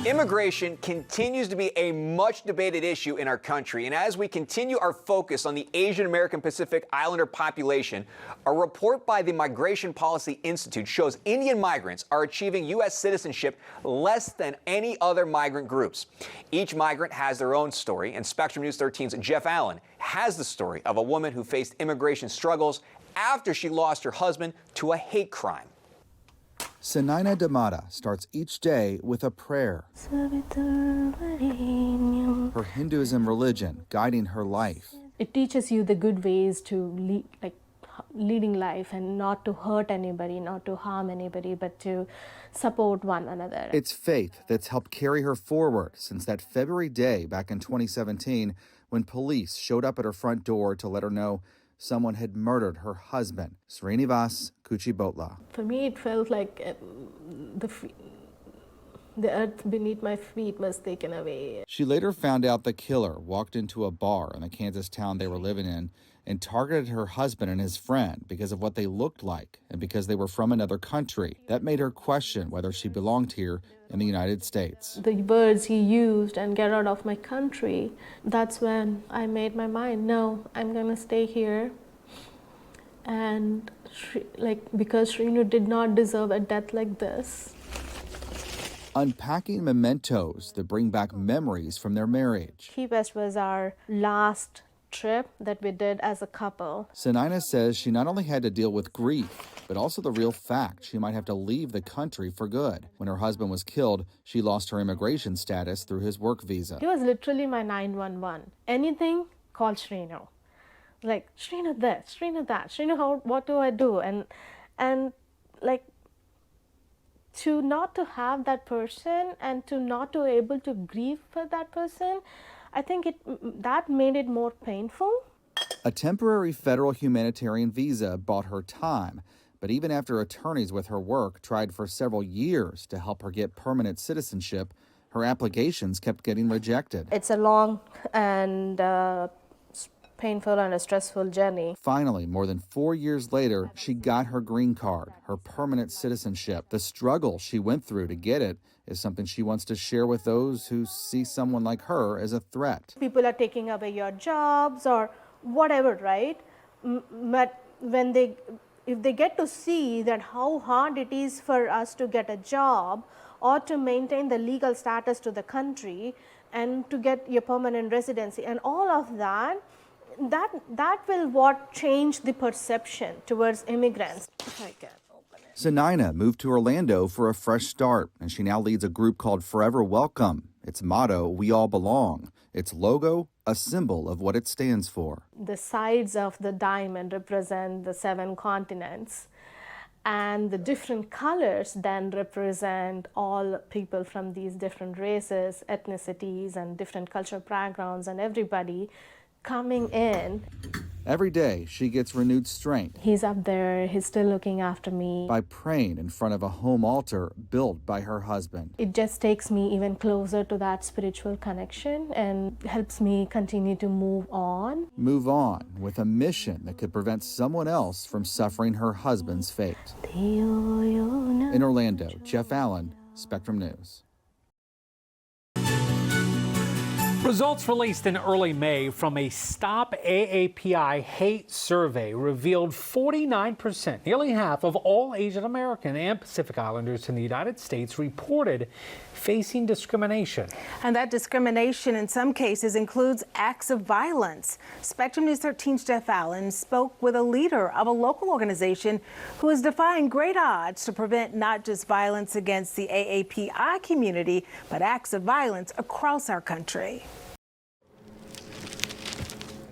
Immigration continues to be a much debated issue in our country, and as we continue our focus on the Asian American Pacific Islander population, a report by the Migration Policy Institute shows Indian migrants are achieving U.S. citizenship less than any other migrant groups. Each migrant has their own story, and Spectrum News 13's Jeff Allen has the story of a woman who faced immigration struggles after she lost her husband to a hate crime. Sanina Damata starts each day with a prayer. Her Hinduism religion guiding her life. It teaches you the good ways to lead, leading life, and not to hurt anybody, not to harm anybody, but to support one another. It's faith that's helped carry her forward since that February day back in 2017 when police showed up at her front door to let her know someone had murdered her husband, Srinivas Kuchibotla. For me, it felt like the earth beneath my feet was taken away. She later found out the killer walked into a bar in the Kansas town they were living in and targeted her husband and his friend because of what they looked like and because they were from another country. That made her question whether she belonged here in the United States. The words he used, and get out of my country, that's when I made my mind, no, I'm gonna stay here. And because Srinu did not deserve a death like this. Unpacking mementos that bring back memories from their marriage. Key West was our last trip that we did as a couple. Sanina says she not only had to deal with grief, but also the real fact she might have to leave the country for good. When her husband was killed, she lost her immigration status through his work visa. He was literally my 911. Anything, call Srinu. Like, Srinu this, Srinu that, Srinu, what do I do? And to not to have that person and to not to able to grieve for that person, I think that made it more painful. A temporary federal humanitarian visa bought her time, but even after attorneys with her work tried for several years to help her get permanent citizenship, her applications kept getting rejected. It's a long and painful and a stressful journey. Finally, more than 4 years later, she got her green card, her permanent citizenship. The struggle she went through to get it is something she wants to share with those who see someone like her as a threat. People are taking away your jobs or whatever, right? But if they get to see that how hard it is for us to get a job or to maintain the legal status to the country and to get your permanent residency and all of that, that will what change the perception towards immigrants. If I can open it. Sanina moved to Orlando for a fresh start, and she now leads a group called Forever Welcome. Its motto, We All Belong. Its logo, a symbol of what it stands for. The sides of the diamond represent the 7 continents, and the different colors then represent all people from these different races, ethnicities, and different cultural backgrounds, and everybody coming in. Every day, she gets renewed strength. He's up there, he's still looking after me. By praying in front of a home altar built by her husband. It just takes me even closer to that spiritual connection and helps me continue to move on. Move on with a mission that could prevent someone else from suffering her husband's fate. In Orlando, Jeff Allen, Spectrum News. Results released in early May from a Stop AAPI hate survey revealed 49%, nearly half of all Asian American and Pacific Islanders in the United States reported facing discrimination. And that discrimination in some cases includes acts of violence. Spectrum News 13's Jeff Allen spoke with a leader of a local organization who is defying great odds to prevent not just violence against the AAPI community, but acts of violence across our country.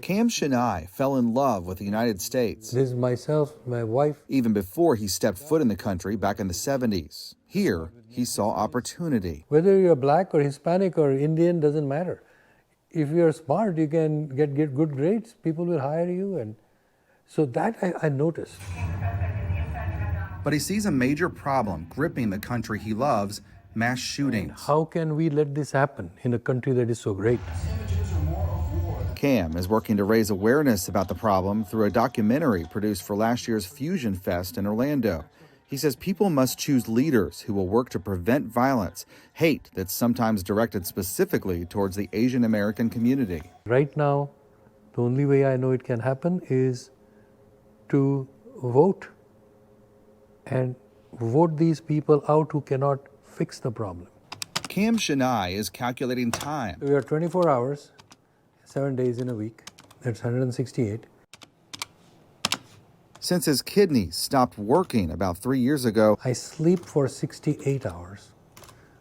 Cam Shanai fell in love with the United States. This is myself, my wife. Even before he stepped foot in the country back in the 70s. Here, he saw opportunity. Whether you're black or Hispanic or Indian, doesn't matter. If you're smart, you can get good grades. People will hire you. And so that I noticed. But he sees a major problem gripping the country he loves, mass shootings. How can we let this happen in a country that is so great? Cam is working to raise awareness about the problem through a documentary produced for last year's Fusion Fest in Orlando. He says people must choose leaders who will work to prevent violence, hate that's sometimes directed specifically towards the Asian American community. Right now, the only way I know it can happen is to vote and vote these people out who cannot fix the problem. Cam Shanai is calculating time. We are 24 hours, 7 days in a week. That's 168. Since his kidneys stopped working about 3 years ago, I sleep for 68 hours.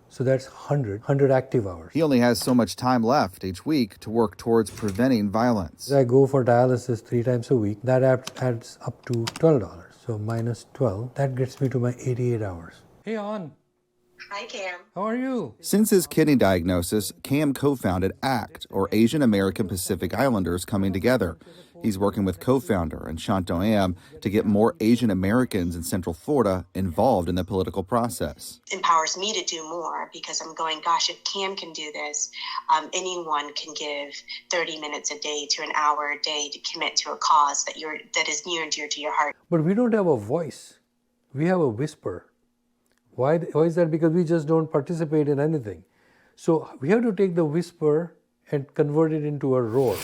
So that's 100 active hours. he only has so much time left each week to work towards preventing violence. I go for dialysis 3 times a week. That adds up to $12. So minus 12, that gets me to my 88 hours. Hey, On. Hi, Cam. How are you? Since his kidney diagnosis, Cam co-founded ACT, or Asian American Pacific Islanders Coming Together. He's working with co-founder and Shawn to get more Asian Americans in Central Florida involved in the political process. Empowers me to do more because I'm going, gosh, if Cam can do this, anyone can give 30 minutes a day to an hour a day to commit to a cause that is near and dear to your heart. But we don't have a voice. We have a whisper. Why is that? Because we just don't participate in anything. So we have to take the whisper and convert it into a roar.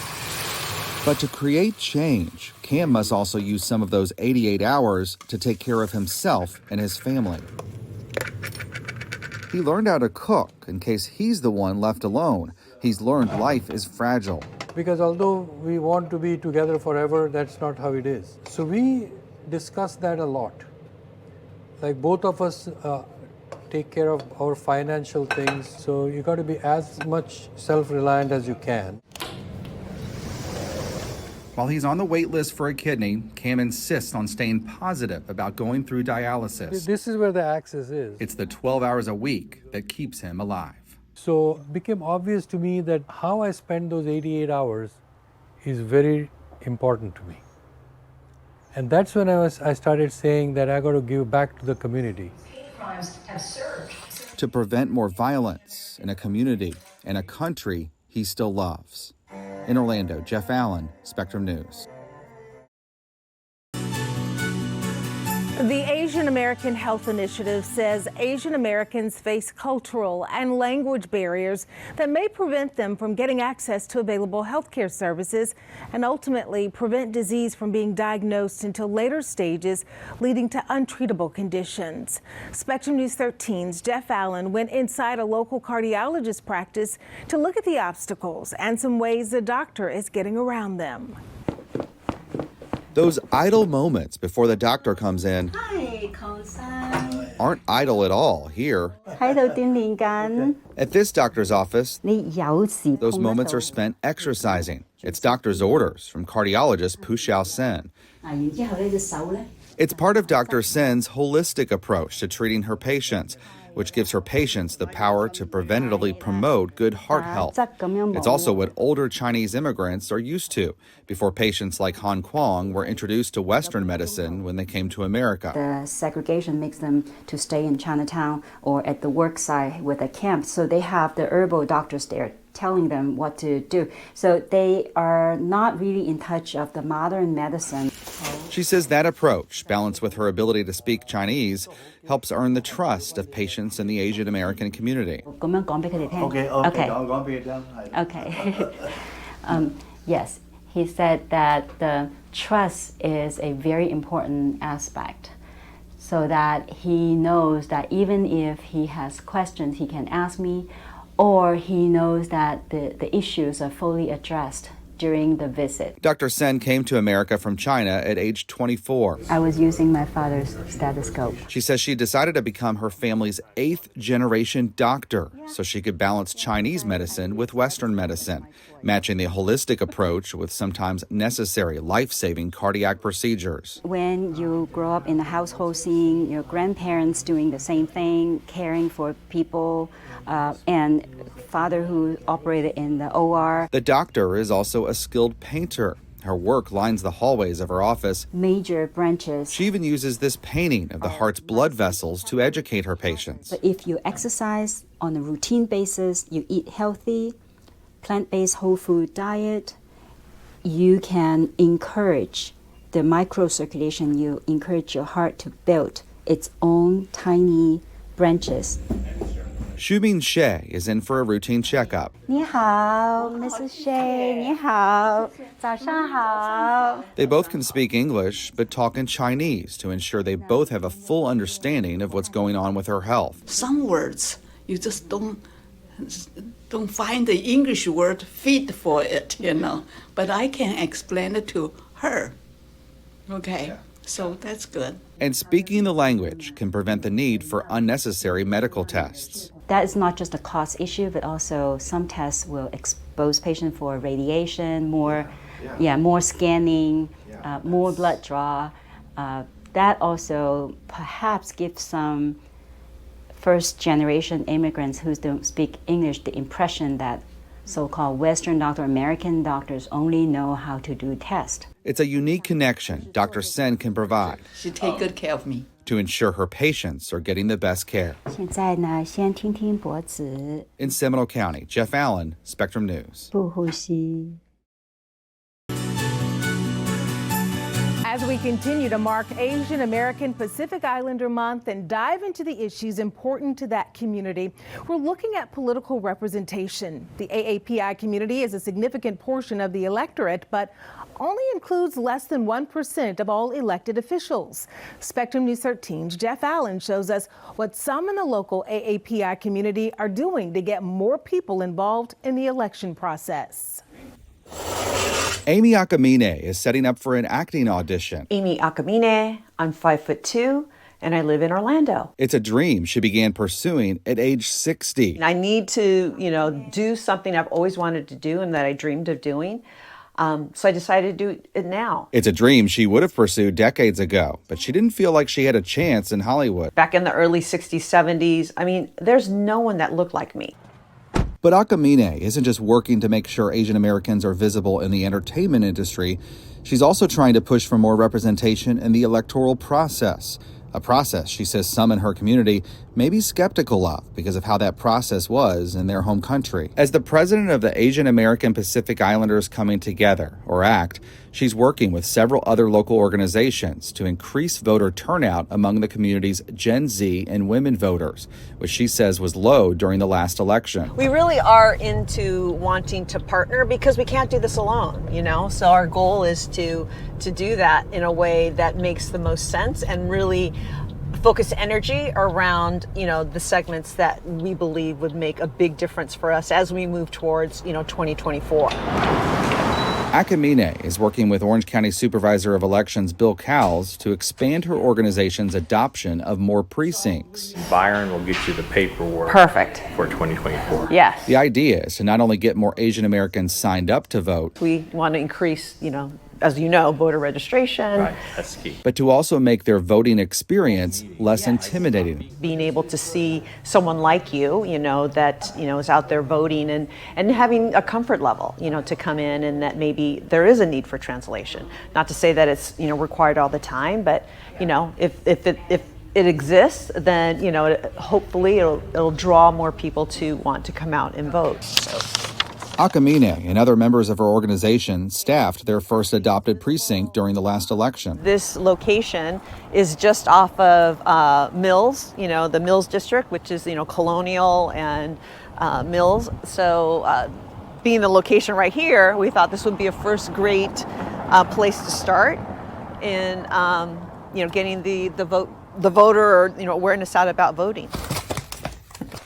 But to create change, Cam must also use some of those 88 hours to take care of himself and his family. He learned how to cook in case he's the one left alone. He's learned life is fragile. Because although we want to be together forever, that's not how it is. So we discuss that a lot. Like both of us take care of our financial things. So you got to be as much self-reliant as you can. While he's on the wait list for a kidney, Cam insists on staying positive about going through dialysis. This is where the axis is. It's the 12 hours a week that keeps him alive. So it became obvious to me that how I spend those 88 hours is very important to me. And that's when I started saying that I got to give back to the community. Crimes have surged. To prevent more violence in a community and a country he still loves. In Orlando, Jeff Allen, Spectrum News. The Asian American Health Initiative says Asian Americans face cultural and language barriers that may prevent them from getting access to available health care services and ultimately prevent disease from being diagnosed until later stages, leading to untreatable conditions. Spectrum News 13's Jeff Allen went inside a local cardiologist practice to look at the obstacles and some ways the doctor is getting around them. Those idle moments before the doctor comes in aren't idle at all here. At this doctor's office, those moments are spent exercising. It's doctor's orders from cardiologist Puxiao Sen. It's part of Dr. Sen's holistic approach to treating her patients, which gives her patients the power to preventatively promote good heart health. It's also what older Chinese immigrants are used to before patients like Han Kwong were introduced to Western medicine when they came to America. The segregation makes them to stay in Chinatown or at the work site with a camp, so they have the herbal doctors there telling them what to do. So they are not really in touch of the modern medicine. She says that approach, balanced with her ability to speak Chinese, helps earn the trust of patients in the Asian American community. Yes, he said that the trust is a very important aspect, so that he knows that even if he has questions, he can ask me, or he knows that the issues are fully addressed during the visit. Dr. Sen came to America from China at age 24. I was using my father's stethoscope. She says she decided to become her family's 8th generation doctor so she could balance Chinese medicine with Western medicine, matching the holistic approach with sometimes necessary life-saving cardiac procedures. When you grow up in a household seeing your grandparents doing the same thing, caring for people, and father who operated in the OR. The doctor is also a skilled painter. Her work lines the hallways of her office. Major branches. She even uses this painting of the heart's blood vessels to educate her patients. But if you exercise on a routine basis, you eat healthy, plant-based whole food diet, you can encourage the microcirculation, you encourage your heart to build its own tiny branches. Xubing Xie is in for a routine checkup. 你好, Mrs. Shea. 你好, 早上好. They both can speak English, but talk in Chinese to ensure they both have a full understanding of what's going on with her health. Some words you just don't find the English word fit for it, But I can explain it to her. Okay, so that's good. And speaking the language can prevent the need for unnecessary medical tests. That is not just a cost issue, but also some tests will expose patients for radiation, more scanning, more blood draw. That also perhaps gives some first-generation immigrants who don't speak English the impression that so-called Western doctor, American doctors only know how to do tests. It's a unique connection Dr. Sen can provide. She take good care of me. To ensure her patients are getting the best care. 现在呢，先听听脖子， In Seminole County, Jeff Allen, Spectrum News. 不呼吸。 As we continue to mark Asian American Pacific Islander Month and dive into the issues important to that community, we're looking at political representation. The AAPI community is a significant portion of the electorate, but only includes less than 1% of all elected officials. Spectrum News 13's Jeff Allen shows us what some in the local AAPI community are doing to get more people involved in the election process. Amy Akamine is setting up for an acting audition. Amy Akamine, I'm 5'2", and I live in Orlando. It's a dream she began pursuing at age 60. I need to, do something I've always wanted to do and that I dreamed of doing. So I decided to do it now. It's a dream she would have pursued decades ago, but she didn't feel like she had a chance in Hollywood. Back in the early 60s, 70s, there's no one that looked like me. But Akamine isn't just working to make sure Asian Americans are visible in the entertainment industry. She's also trying to push for more representation in the electoral process. A process she says some in her community may be skeptical of because of how that process was in their home country. As the president of the Asian American Pacific Islanders Coming Together, or ACT, she's working with several other local organizations to increase voter turnout among the community's Gen Z and women voters, which she says was low during the last election. We really are into wanting to partner because we can't do this alone, So our goal is to do that in a way that makes the most sense and really focus energy around, the segments that we believe would make a big difference for us as we move towards, 2024. Akamine is working with Orange County Supervisor of Elections Bill Cowles to expand her organization's adoption of more precincts. Byron will get you the paperwork. Perfect. For 2024. Yes. The idea is to not only get more Asian Americans signed up to vote, we want to increase, as you know, voter registration. Right, that's key. but to also make their voting experience less intimidating. Being able to see someone like you, that, is out there voting and having a comfort level, to come in and that maybe there is a need for translation. Not to say that it's, required all the time, but, if it exists, then, hopefully it'll draw more people to want to come out and vote. So. Akamine and other members of her organization staffed their first adopted precinct during the last election. This location is just off of Mills, the Mills district, which is, Colonial and Mills. So being the location right here, we thought this would be a first great place to start in, getting the voter or, awareness out about voting.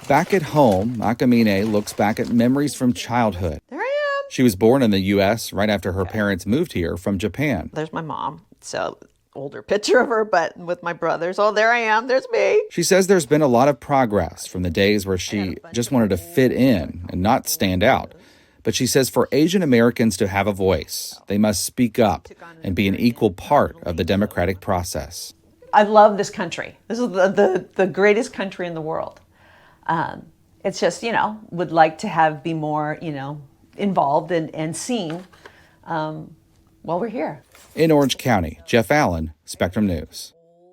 Back at home, Akamine looks back at memories from childhood. There I am. She was born in the U.S. right after her parents moved here from Japan. There's my mom. So older picture of her, but with my brothers. Oh, there I am. There's me. She says there's been a lot of progress from the days where she just wanted to fit in and not stand out. But she says for Asian Americans to have a voice, they must speak up and be an equal part of the democratic process. I love this country. This is the greatest country in the world. It's just, would like to be more, involved and seen while we're here. In Orange County, Jeff Allen, Spectrum News.